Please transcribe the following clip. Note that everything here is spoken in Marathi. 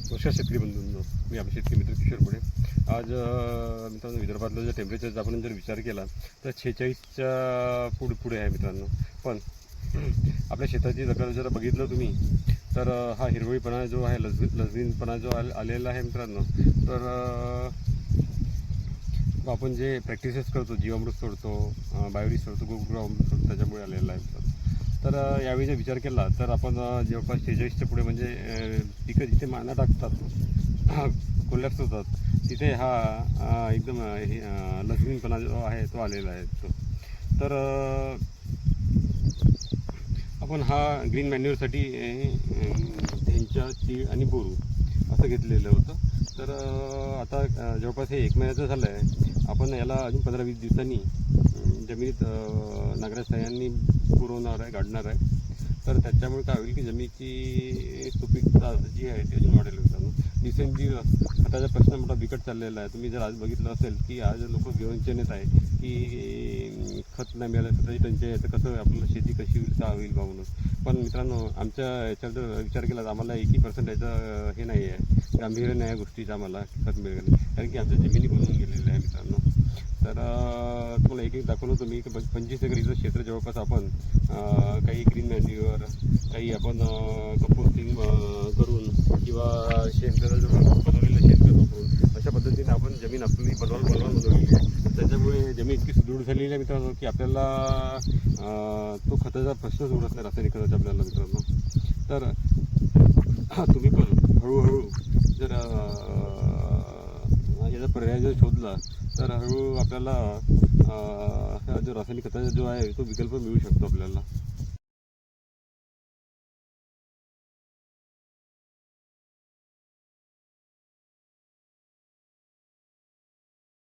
नमस्कार शेतकरी बंधूंनो, मी आपले शेतकरी मित्र किशोर पुढे. आज मित्रांनो, विदर्भातलं जर टेम्परेचरचा आपण जर विचार केला तर 46च्या पुढे आहे मित्रांनो. पण आपल्या शेताची दखल जर बघितलं तुम्ही तर हा हिरवळीपणा जो आहे, लसबीनपणा जो आलेला आहे मित्रांनो. तर आपण जे प्रॅक्टिसेस करतो, जीवामृत सोडतो, बायोडी सोडतो, गोगुरा अमृत सोडतो, त्याच्यामुळे आलेला आहे मित्रांनो. तर यावेळी जर विचार केला तर आपण जवळपास 46च्या पुढे म्हणजे पिकं जिथे माना टाकतात, कोलॅप्स होतात, तिथे हा एकदम लसबीनपणा जो आहे तो आलेला आहे तो. तर आपण हा ग्रीन मॅन्युअरसाठी ढेंचा, तीळ आणि बोरू असं घेतलेलं होतं. तर आता जवळपास हे 1 महिन्याचं झालं आहे. आपण याला अजून 15-20 दिवसांनी जमिनीत नांगराच्या साहाय्याने पुरवणार आहे, गाडणार आहे. तर त्याच्यामुळे काय होईल की जमिनीची सुपीकता जी आहे ती अजून वाढेल मित्रांनो. दिवसेंदिवस खताचा प्रश्न मोठा बिकट चाललेला आहे. तुम्ही जर आज बघितलं असेल की आज लोक घेऊन चिंतेत आहे की खत नाही मिळालं, खताची टंचाई आहे, तर कसं आपल्याला शेती कशी होईल, का होईल बा म्हणून. पण मित्रांनो, आमच्या याच्यात जर विचार केला तर आम्हाला 1% याचं हे नाही आहे, गांभीर्य नाही आहे गोष्टीचं आम्हाला खत मिळेल, कारण की आमच्या जमिनी बनवून गेलेल्या आहे मित्रांनो. तर तुम्हाला एक दाखवलं तुम्ही की 25 एकर इथं क्षेत्र जवळपास आपण काही ग्रीन मॅन्युअर, काही आपण कंपोस्टिंग करून किंवा शेणखताचं बनवलेलं शेणखत वापरून अशा पद्धतीने आपण जमीन आपली बनवलेली आहे. त्याच्यामुळे जमीन इतकी सुदृढ झालेली आहे मित्रांनो की आपल्याला तो खताचा प्रश्नच उरत नाही, रासायनिक खताचा आपल्याला मित्रांनो. तर तुम्ही पण हळूहळू जर याचा पर्याय जर शोधला तर हळूहळू आपल्याला जो रासायनिक खताचा जो आहे तो विकल्प मिळू शकतो आपल्याला.